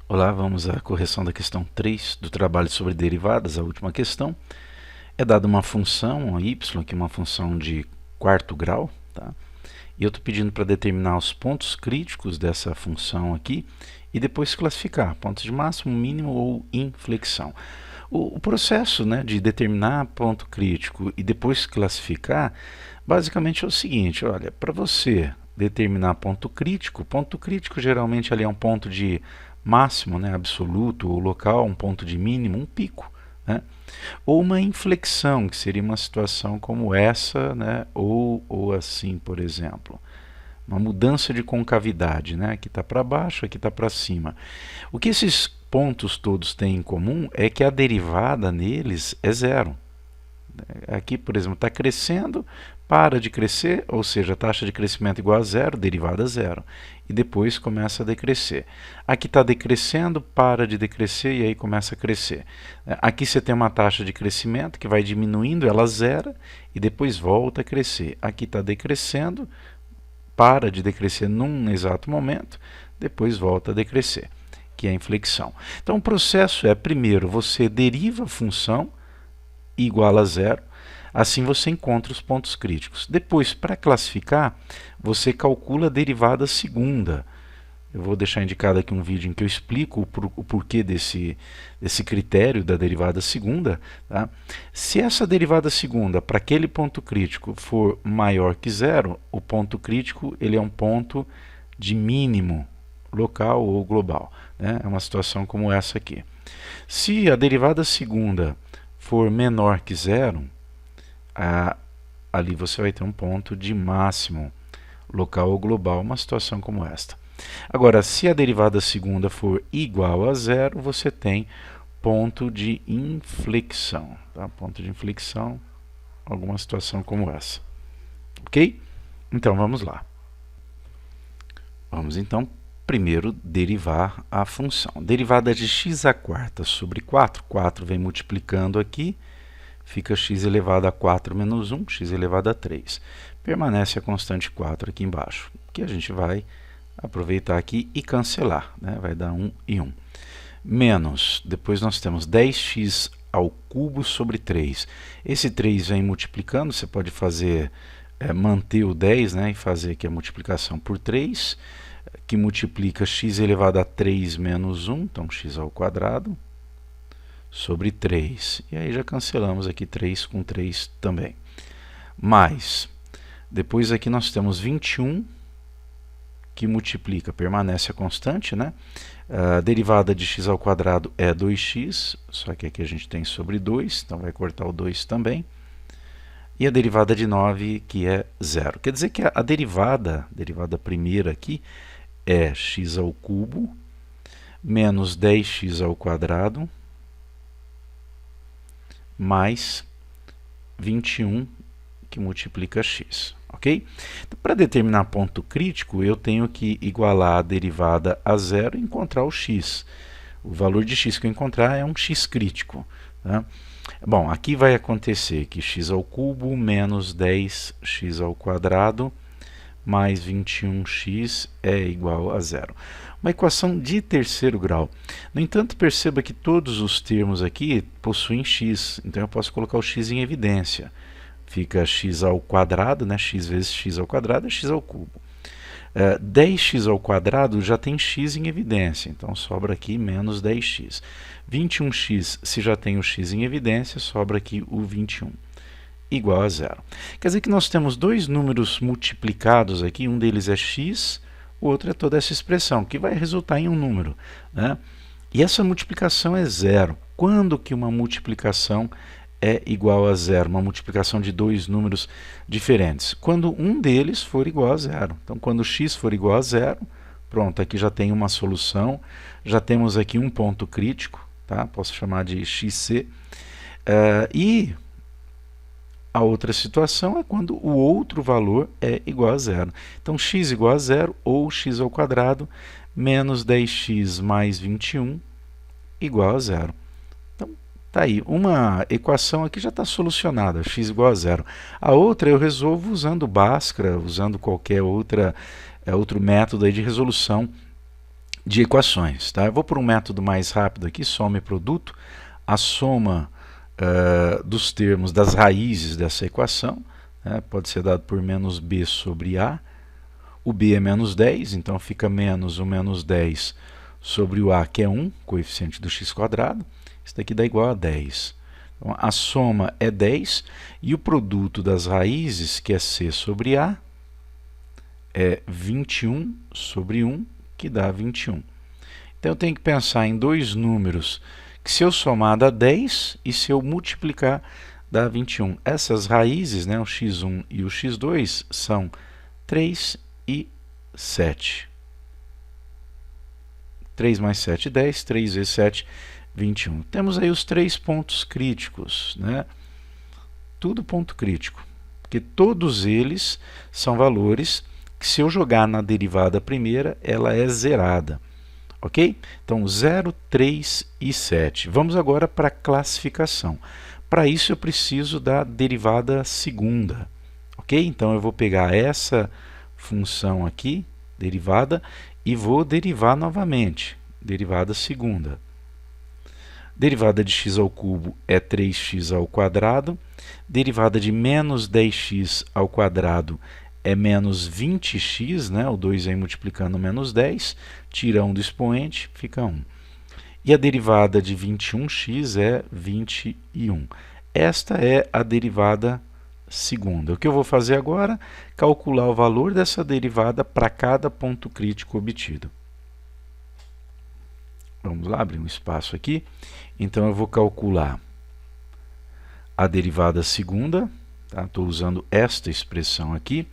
Olá, vamos à correção da questão 3 do trabalho sobre derivadas, a última questão. É dada uma função, y, que é uma função de quarto grau, tá? E eu estou pedindo para determinar os pontos críticos dessa função aqui e depois classificar pontos de máximo, mínimo ou inflexão. O processo, né, de determinar ponto crítico e depois classificar, basicamente é o seguinte, olha, para você determinar ponto crítico geralmente ali é um ponto de máximo, né, absoluto ou local, um ponto de mínimo, um pico, né? Ou uma inflexão, que seria uma situação como essa, né, ou assim, por exemplo. Uma mudança de concavidade, né? Aqui está para baixo, aqui está para cima. O que esses pontos todos têm em comum é que a derivada neles é zero. Aqui, por exemplo, está crescendo, para de crescer, ou seja, a taxa de crescimento igual a zero, derivada zero. E depois começa a decrescer. Aqui está decrescendo, para de decrescer e aí começa a crescer. Aqui você tem uma taxa de crescimento que vai diminuindo, ela zera e depois volta a crescer. Aqui está decrescendo, para de decrescer num exato momento, depois volta a decrescer, que é a inflexão. Então o processo é, primeiro, você deriva a função igual a zero, assim você encontra os pontos críticos. Depois, para classificar, você calcula a derivada segunda. Eu vou deixar indicado aqui um vídeo em que eu explico o porquê desse critério da derivada segunda. Tá? Se essa derivada segunda para aquele ponto crítico for maior que zero, o ponto crítico ele é um ponto de mínimo local ou global. Né? É uma situação como essa aqui. Se a derivada segunda for menor que zero, ali você vai ter um ponto de máximo local ou global, uma situação como esta. Agora, se a derivada segunda for igual a zero, você tem ponto de inflexão. Tá? Ponto de inflexão, alguma situação como essa. Ok? Então, vamos lá. Vamos, então, primeiro derivar a função. Derivada de x à quarta sobre 4. 4 vem multiplicando aqui, fica x elevado a 4 menos 1, x elevado a 3. Permanece a constante 4 aqui embaixo, que a gente vai aproveitar aqui e cancelar, né? Vai dar 1 e 1. Menos, depois nós temos 10x ao cubo sobre 3. Esse 3 vem multiplicando, você pode fazer, manter o 10, né? E fazer aqui a multiplicação por 3, que multiplica x elevado a 3 menos 1, então x ao quadrado, sobre 3. E aí já cancelamos aqui 3 com 3 também. Mais, depois aqui nós temos 21, que multiplica, permanece a constante, né? A derivada de x ao quadrado é 2x, só que aqui a gente tem sobre 2, então vai cortar o 2 também. E a derivada de 9, que é 0. Quer dizer que a derivada primeira aqui, é x ao cubo menos 10x ao quadrado mais 21 que multiplica x, ok? Então, para determinar ponto crítico, eu tenho que igualar a derivada a zero e encontrar o x. O valor de x que eu encontrar é um x crítico. Tá? Bom, aqui vai acontecer que x ao cubo menos 10x ao quadrado mais 21x é igual a zero. Uma equação de terceiro grau. No entanto, perceba que todos os termos aqui possuem x, então eu posso colocar o x em evidência. Fica x ao quadrado, né? X vezes x ao quadrado é x ao cubo. 10x ao quadrado já tem x em evidência, então sobra aqui menos 10x. 21x, se já tem o x em evidência, sobra aqui o 21. Igual a zero. Quer dizer que nós temos dois números multiplicados aqui, um deles é x, o outro é toda essa expressão, que vai resultar em um número. Né? E essa multiplicação é zero. Quando que uma multiplicação é igual a zero? Uma multiplicação de dois números diferentes. Quando um deles for igual a zero. Então, quando x for igual a zero, pronto, aqui já tem uma solução, já temos aqui um ponto crítico, tá? Posso chamar de xc, e a outra situação é quando o outro valor é igual a zero. Então, x igual a zero ou x ao quadrado menos 10x mais 21 igual a zero. Então, tá aí. Uma equação aqui já está solucionada, x igual a zero. A outra eu resolvo usando Bhaskara, usando qualquer outro método aí de resolução de equações. Tá? Eu vou por um método mais rápido aqui, soma e produto, a soma dos termos das raízes dessa equação, né, pode ser dado por menos b sobre a. O b é menos 10, então fica menos o menos 10 sobre o a, que é 1, coeficiente do x². Isso daqui dá igual a 10. Então, a soma é 10 e o produto das raízes, que é c sobre a, é 21 sobre 1, que dá 21. Então eu tenho que pensar em dois números que, se eu somar, dá 10 e se eu multiplicar, dá 21. Essas raízes, né, o x1 e o x2, são 3 e 7. 3 mais 7, 10. 3 vezes 7, 21. Temos aí os três pontos críticos, né? Tudo ponto crítico, porque todos eles são valores que, se eu jogar na derivada primeira, ela é zerada. Ok? Então, 0, 3 e 7. Vamos agora para a classificação. Para isso, eu preciso da derivada segunda. Ok? Então, eu vou pegar essa função aqui, derivada, e vou derivar novamente. Derivada segunda. Derivada de x ao cubo é 3x ao quadrado. Derivada de menos 10x ao quadrado é menos 20x, né? O 2 aí multiplicando menos 10, tira 1 do expoente, fica 1. E a derivada de 21x é 21. Esta é a derivada segunda. O que eu vou fazer agora? Calcular o valor dessa derivada para cada ponto crítico obtido. Vamos lá, abrir um espaço aqui. Então, eu vou calcular a derivada segunda. Estou usando esta expressão aqui.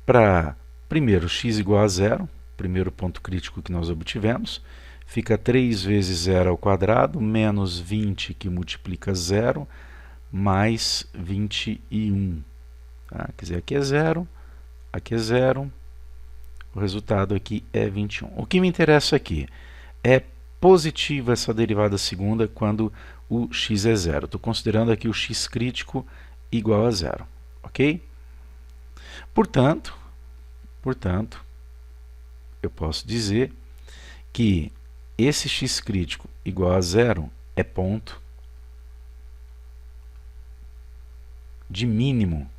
Para, primeiro, x igual a zero, primeiro ponto crítico que nós obtivemos, fica 3 vezes 0 ao quadrado, menos 20, que multiplica 0, mais 21. Tá? Quer dizer, aqui é 0, aqui é 0, o resultado aqui é 21. O que me interessa aqui é positiva essa derivada segunda quando o x é 0. Estou considerando aqui o x crítico igual a 0. Ok? Portanto, eu posso dizer que esse x crítico igual a 0 é ponto de mínimo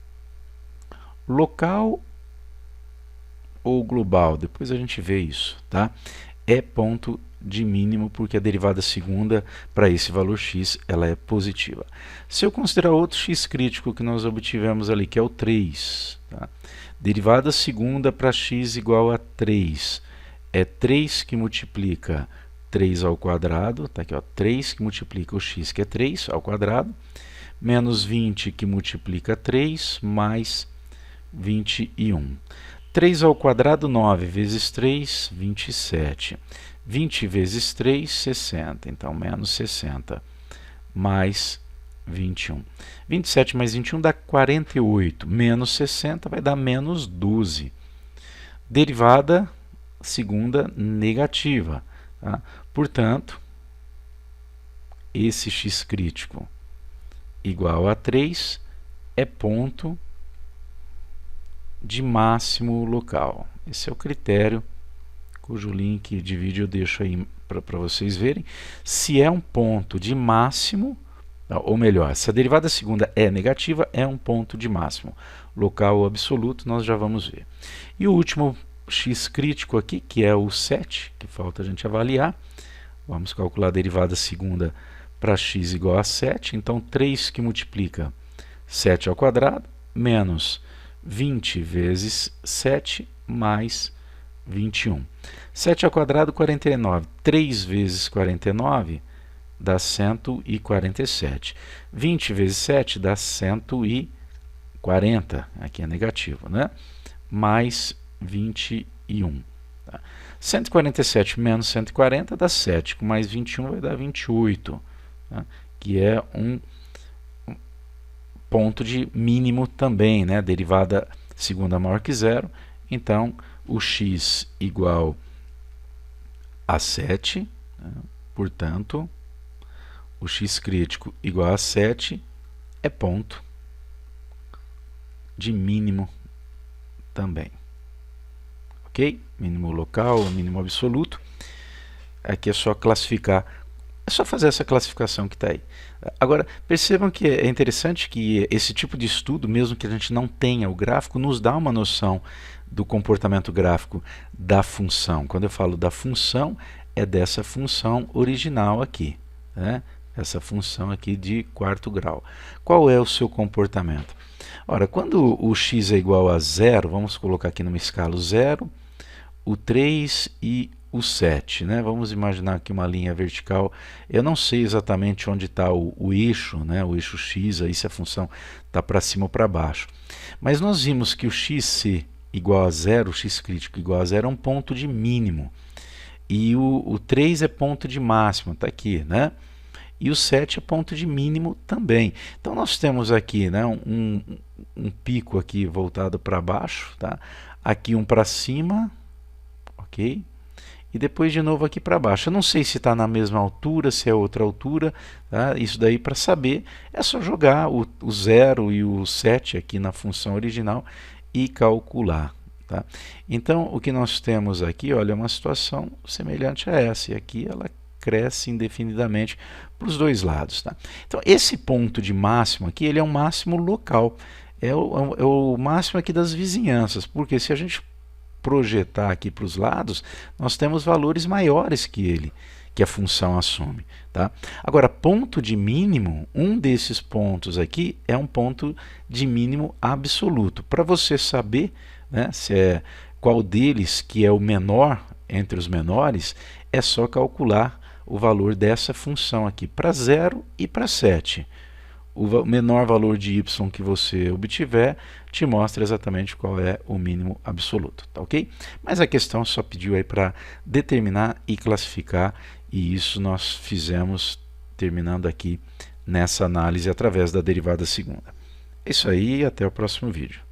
local ou global. Depois a gente vê isso, tá? É ponto de mínimo porque a derivada segunda para esse valor x ela é positiva. Se eu considerar outro x crítico que nós obtivemos ali, que é o 3, tá? Derivada segunda para x igual a 3 é 3 que multiplica 3 ao quadrado, tá aqui, ó, 3 que multiplica o x, que é 3 ao quadrado, menos 20 que multiplica 3, mais 21. 3 ao quadrado, 9 vezes 3, 27. 20 vezes 3, 60. Então, menos 60, mais 21. 27 mais 21 dá 48. Menos 60 vai dar menos 12. Derivada segunda negativa. Tá? Portanto, esse x crítico igual a 3 é ponto de máximo local. Esse é o critério, cujo link de vídeo eu deixo aí para vocês verem. Se é um ponto de máximo, ou melhor, se a derivada segunda é negativa, é um ponto de máximo. Local ou absoluto, nós já vamos ver. E o último x crítico aqui, que é o 7, que falta a gente avaliar. Vamos calcular a derivada segunda para x igual a 7. Então, 3 que multiplica 7 ao quadrado, menos 20 vezes 7, mais 21. 7 ao quadrado, 49. 3 vezes 49 dá 147. 20 vezes 7 dá 140. Aqui é negativo, né? Mais 21. Tá? 147 menos 140 dá 7. Com mais 21 vai dar 28. Tá? Que é um ponto de mínimo também, né? Derivada segunda maior que zero. Então, o x igual a 7, né? Portanto, o x crítico igual a 7 é ponto de mínimo também. Ok? Mínimo local, mínimo absoluto. aqui é só classificar, é só fazer essa classificação que está aí. Agora, percebam que é interessante que esse tipo de estudo, mesmo que a gente não tenha o gráfico, nos dá uma noção do comportamento gráfico da função. Quando eu falo da função, é dessa função original aqui, né? Essa função aqui de quarto grau. Qual é o seu comportamento? Ora, quando o x é igual a zero, vamos colocar aqui numa escala o 0, o 3 e o 7, né? Vamos imaginar aqui uma linha vertical. Eu não sei exatamente onde está o eixo, né? O eixo x, aí se a função está para cima ou para baixo. Mas nós vimos que o xc igual a zero, o x crítico igual a zero é um ponto de mínimo. E o 3 é ponto de máximo, está aqui, né? E o 7 é ponto de mínimo também. Então nós temos aqui, né, um pico aqui voltado para baixo, tá? Aqui um para cima, ok? E depois de novo aqui para baixo. Eu não sei se está na mesma altura, se é outra altura, tá? Isso daí para saber é só jogar o 0 e o 7 aqui na função original e calcular. Tá? Então o que nós temos aqui, olha, é uma situação semelhante a essa, e aqui ela cresce indefinidamente para os dois lados. Tá? Então esse ponto de máximo aqui, ele é um máximo local, é o máximo aqui das vizinhanças, porque se a gente projetar aqui para os lados, nós temos valores maiores que ele, que a função assume. Tá? Agora, ponto de mínimo, um desses pontos aqui é um ponto de mínimo absoluto. Para você saber, né, se é qual deles que é o menor entre os menores, é só calcular o valor dessa função aqui para 0 e para 7. O menor valor de y que você obtiver te mostra exatamente qual é o mínimo absoluto, tá ok? Mas a questão só pediu aí para determinar e classificar, e isso nós fizemos terminando aqui nessa análise através da derivada segunda. É isso aí, até o próximo vídeo.